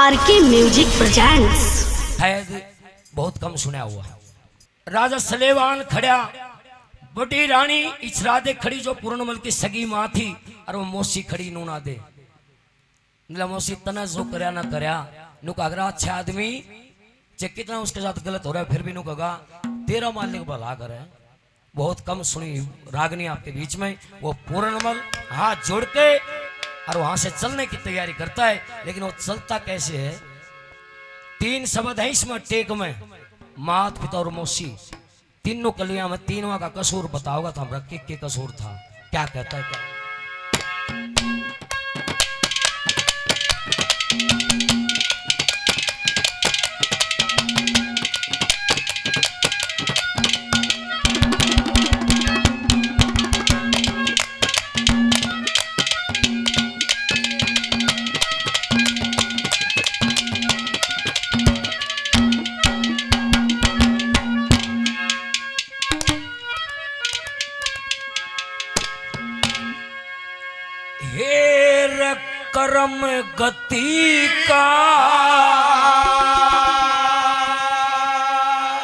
RK music presents. शायद बहुत कम सुना हुआ। राजा सलेवान खड़ा, बड़ी रानी इछरादे खड़ी जो पूर्णमल की सगी माँ थी, और वो मौसी खड़ी नूना दे। मौसी तना जो करया ना करया, नु कहा अच्छा आदमी चे कितना उसके साथ गलत हो रहा है, फिर भी नु कहा तेरा मालिक भला करे। बहुत कम सुनी रागनी आपके बीच में। वो पूर्णमल हाथ जोड़ के और वहां से चलने की तैयारी करता है, लेकिन वो चलता कैसे है? तीन शब्द है इसमें टेक में, मात पिता और मौसी, तीनों कलियां में तीनों का कसूर बताओगा तो हमरा के कसूर था। क्या कहता है? क्या कर्म गति का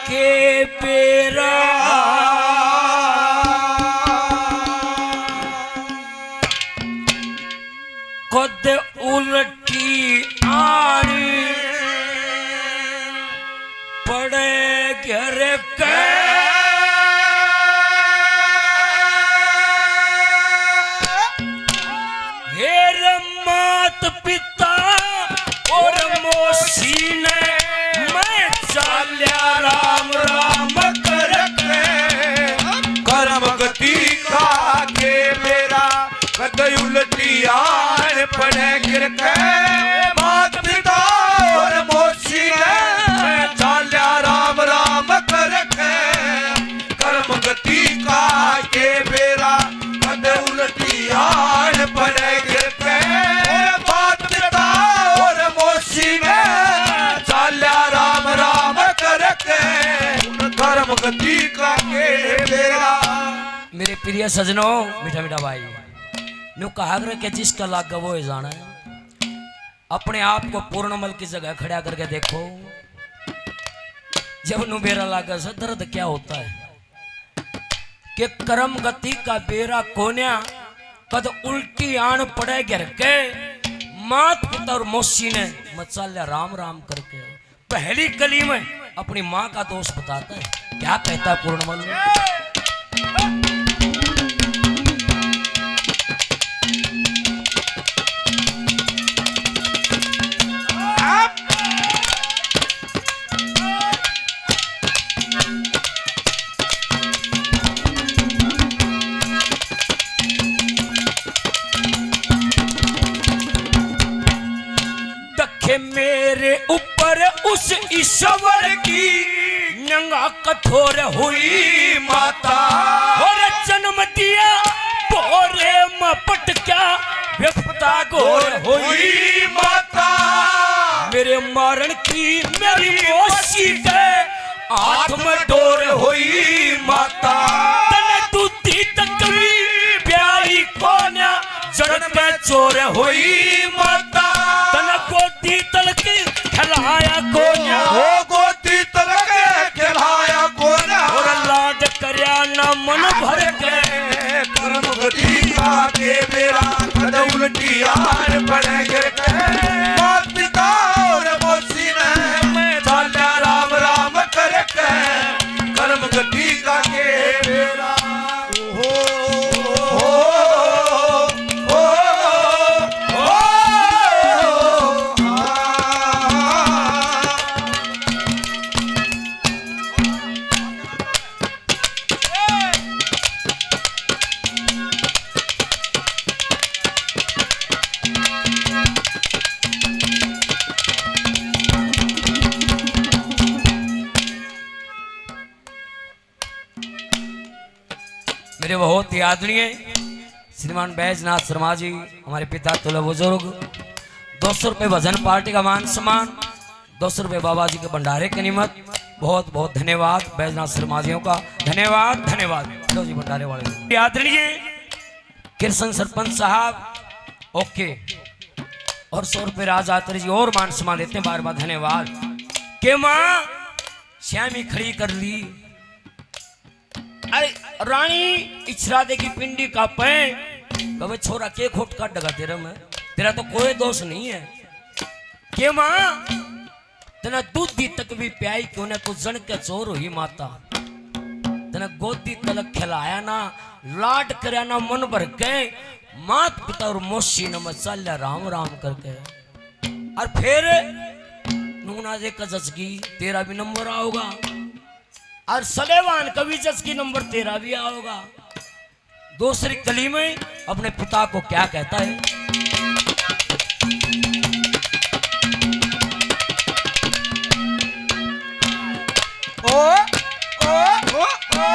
के बेरा खुद उल्टी आनी पड़े घर के पिता और मौसी ने मैं चाल्या राम राम करके कर्म गति का के मेरा कद उल्टी आन पड़े गिर के मात पिता और मौसी ने मैं चाल्या राम राम करके कर्म गति का के मेरा कद उल्टी आन पड़े गिर के गति का के मेरा। मेरे प्रिय सजनों, मीठा मीठा भाई, नु कहा कि जिसका लागा वो ही जाना है। अपने आप को पूर्णमल की जगह खड़ा करके देखो, जब नु बेरा लागा से दर्द क्या होता है कि कर्म गति का बेरा कोन्या कद उल्टी आन पड़े गिर के मात पिता और मौसी ने मचाल्या राम राम करके पहली कली में अपनी माँ का दोष बताता है। क्या कहता है पूर्णमल? दखे मेरे ऊपर उस ईश्वर की नंगा कठोर हुई माता, और जन्म दिया बोरे में पटका व्यक्ता घोर हुई माता। मेरे मारण की मेरी मौसी के हाथ में डोर हुई माता। तने दूती तकवी प्यारी कोन्या जड़ के चोर हुई माता। तने गोदी तलके खिलाया कोन्या, गोदी तलके खिलाया कोन्या, और लाड करया न मन भर के कर्म गति का के मेरा कद उल्टी आन पड़े गिर के मात पिता और मौसी ने मैं चाल्या राम राम करके कर्म गति का के मेरा। मेरे बहुत ही आदरणीय श्रीमान बैजनाथ शर्मा जी, हमारे पिता तुल्य बुजुर्ग, 200 रुपये भजन पार्टी का मान सम्मान, 200 रुपये बाबा जी के भंडारे के निमित्त बहुत बहुत धन्यवाद बैजनाथ शर्मा जी का। धन्यवाद धन्यवाद। लो जी भंडारे वाले आदरणीय कृष्ण सरपंच साहब, ओके और 100 रुपये राजा तेरे जी और मान सम्मान देते हैं, बार बार धन्यवाद। के माँ श्यामी खड़ी कर ली। अरे रानी इच्छरा दे की पिंडी का पे कभी छोरा के खोट काट डगा तेरा में, तेरा तो कोई दोष नहीं है। के माँ तना दूधी तक भी प्याई क्यों ना तू जन के चोर हुई माता, तना गोदी तलक खिलाया ना, लाड करया ना मन भर के, मात पिता और मौसी न मचाल्या राम राम करके। और फिर नूना दे कजगी तेरा भी नंबर आओगा, और सलेवान कवि जसकी नंबर तेरा भी आओगा। दूसरी कली में अपने पिता को क्या कहता है, ओ ओ ओ ओ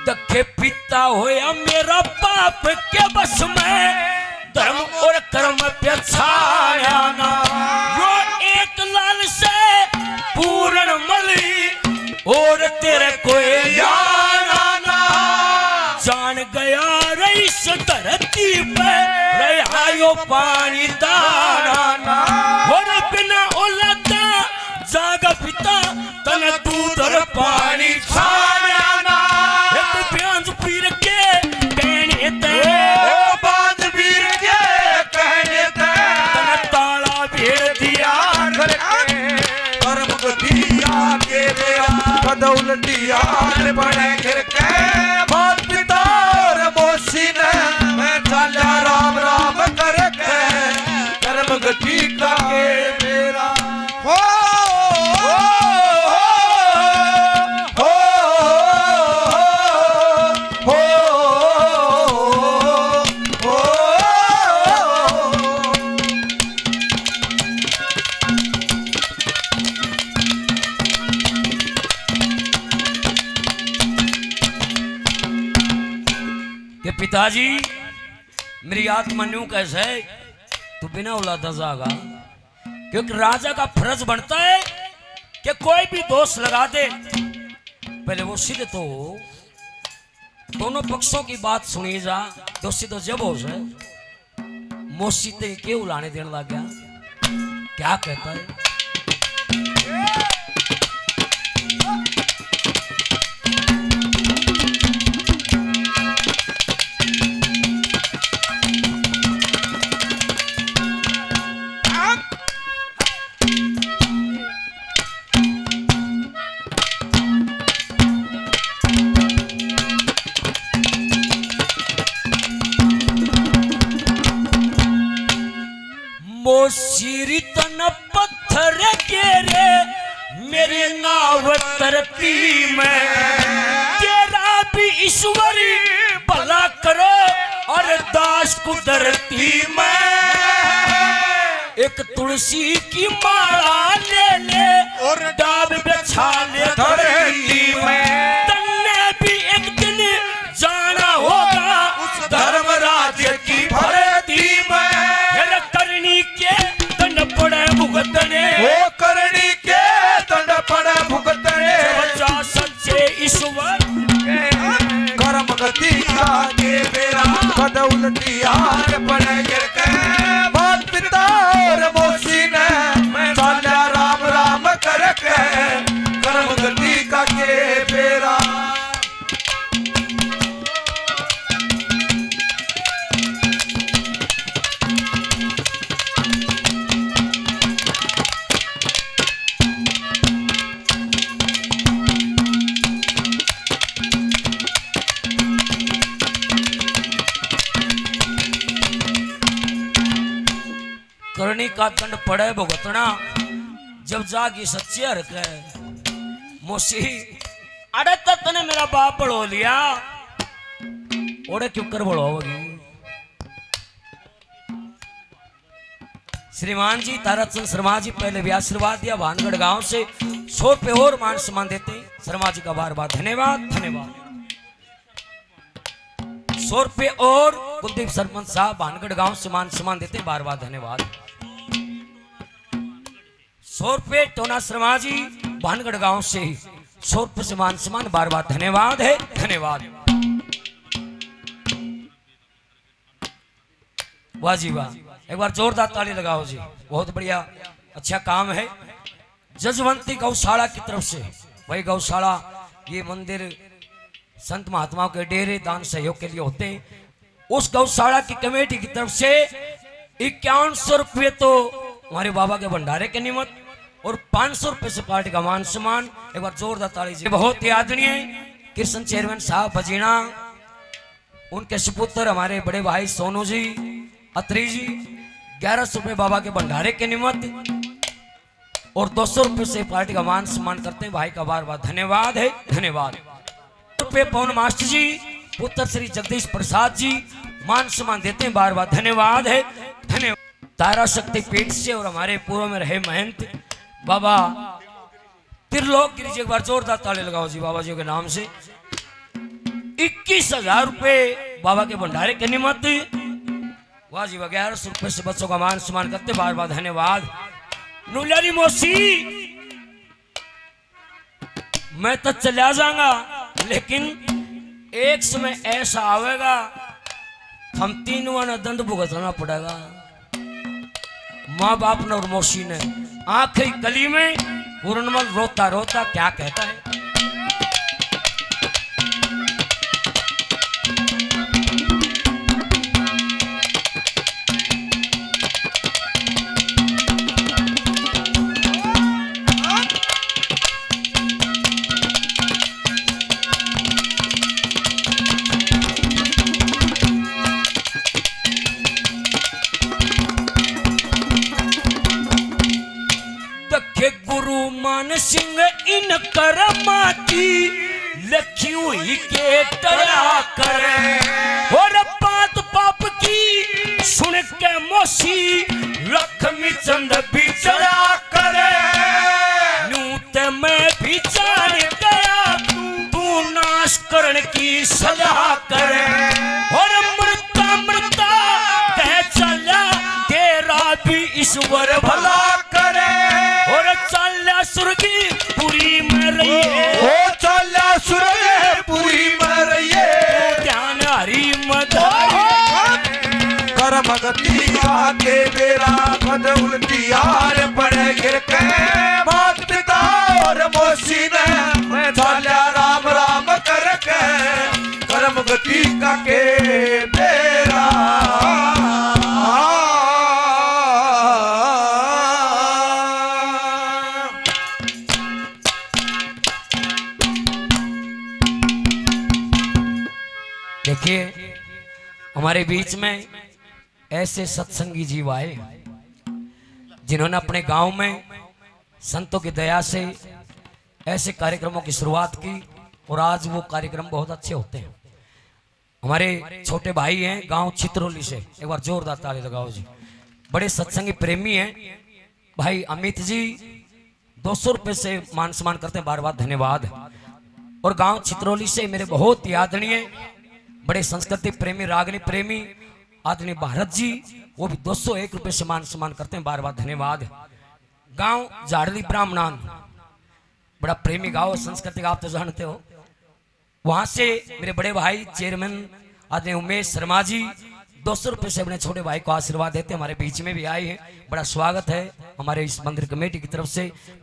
दखे पिता होया मेरा बाप के बस में, धर्म और कर्म पे छाया ना, वो एक लाल से पूर्ण मली और तेरे कोई यारा ना। जान गया रईस धरती पे रहायो पानी दाना ना, और बिना औलादा जागा पिता तन दूध और पानी छाया ना। एक प्यांज पीर के कहने ते, ओ बांध वीर के कहने ते, तन ताला भेड़ दिया कर्म गतिया के मेरा कद उलटिया बने गिर के, मात पिता और मौसी ने मैं चाला राम राम करके, कर्म गति का के मेरा हो कि पिताजी मेरी आत्मा न्यू कैसे तू बिना औलादा जागा, क्योंकि राजा का फर्ज बनता है कि कोई भी दोष लगा दे पहले वो सिद्ध तो हो, दोनों पक्षों की बात सुनी जा, दोषी तो जब हो जाए। मौसी ते क्यों उलाने देने लग गया, क्या कहता है, मोसीरी तन पत्थर गिरे मेरी नाव तरती में, तेरा भी ईश्वरी भला करो और दास कुदरती में। एक तुलसी की माला ले ले और डाब बिछा ले धरती में, तन्ने भी एक दिन जाना होगा उस धर्म राज्य की भरती में। करनी के दंड पड़े भुगतने, वो करनी के दंड पड़े भुगतने, बच्चा सच्चे ईश्वर कर्म गति का के मेरा कद उलटिया पड़े गिर के, मात पिता और मौसी ने मैं चाला राम राम करके, कर्म गति का के मेरा करनी का दंड पड़े भुगतना, जब जागी सच्ची हरक है। मौसी अरे तने मेरा बाप बढ़ो लिया, ओरे क्यों कर बढ़ोगी। श्रीमान जी ताराचंद शर्मा जी पहले भी आशीर्वाद दिया, भानगढ़ गांव से 100 रुपये और मान सम्मान देते हैं। शर्मा जी का बार बार धन्यवाद धन्यवाद। 100 रुपये और कुलदीप सरपंच साहब भानगढ़ गांव से मान सम्मान देते हैं, बार बार धन्यवाद। 100 रुपये टोना शर्मा जी भानगढ़ गांव से 100 रुपये से मान सम्मान, बार बार धन्यवाद है, धन्यवाद। वाह जी वाह, एक बार जोरदार ताली लगाओ जी, बहुत बढ़िया, अच्छा काम है। जजवंती गौशाला की तरफ से, वही गौशाला ये मंदिर संत महात्माओं के डेरे दान सहयोग के लिए होते हैं। उस गौशाला की कमेटी की तरफ से 5100 रुपये तो हमारे बाबा के भंडारे के निमित्त और 500 रुपये से पार्टी का मान सम्मान। एक बार जोरदार ताली जी। बहुत ही आदरणीय कृष्ण चेयरमैन साहब बजीना, उनके सुपुत्र हमारे बड़े भाई सोनू जी अत्री जी 1100 रुपये बाबा के भंडारे के निमित्त और 200 रुपये से पार्टी का मान सम्मान करते हैं। भाई का बार बार धन्यवाद है, धन्यवाद। रुपये पवन मास्टर जी पुत्र श्री जगदीश प्रसाद जी मान सम्मान देते हैं, बार बार धन्यवाद है, धन्यवाद। तारा शक्ति पीठ से और हमारे पूर्व में रहे महंत बाबा त्रिलोक गिरी जी, एक बार जोरदार ताली लगाओ जी बाबा जी के नाम से। 21,000 रुपये बाबा के भंडारे के निमित्त, वाह जी वाह। 1100 रुपये से बच्चों का मान सम्मान करते, बार बार धन्यवाद। नुलारी मौसी, मैं तो चला जाऊंगा लेकिन एक समय ऐसा आवेगा हम तीनों ने दंड भुगतना पड़ेगा। माँ बाप ने और मौसी ने आखिरी गली में पूर्णमल रोता रोता क्या कहता है, गुरु मान सिंह इन करमाती लखी हुई के टया करे और बात पाप की सुन के मौसी लक्ष्मी चंद बिचरा करे। नूत में विचार गया तू नाश करण की सलाह करे और मृता मृता कह चला तेरा भी ईश्वर भला करे और चल्या सुर्गी पूरी में रही है, ओ चल्या सुर्गी पूरी में रही है, ध्यान हरी मधारी कर्म गति का के बेरा पद उल्टी यार पड़े गिर के मात पिता और मौसी ने चल्या राम राम करके कर्म गति का के बेरा। देखिए हमारे बीच में ऐसे सत्संगी जीव आए जिन्होंने अपने गांव में संतों की दया से ऐसे कार्यक्रमों की शुरुआत की और आज वो कार्यक्रम बहुत अच्छे होते हैं। हमारे छोटे भाई हैं गांव चित्रोली से, एक बार जोरदार ताली लगाओ जी, बड़े सत्संगी प्रेमी हैं भाई अमित जी, 200 रुपये से मान सम्मान करते हैं, बार बार धन्यवाद। और गांव चित्रोली से मेरे बहुत ही आदरणीय बड़े संस्कृति प्रेमी रागनी प्रेमी आदरणीय भारत जी, वो भी 201 रुपये से मान सम्मान करते हैं, बार बार धन्यवाद। गांव झाड़ली ब्राह्मणान, बड़ा प्रेमी गांव संस्कृति का आप तो जानते हो, वहां से मेरे बड़े भाई चेयरमैन आदरणीय उमेश शर्मा जी 200 रुपये से अपने छोटे भाई को आशीर्वाद देते हमारे बीच में भी आए हैं, बड़ा स्वागत है हमारे इस मंदिर कमेटी की तरफ से।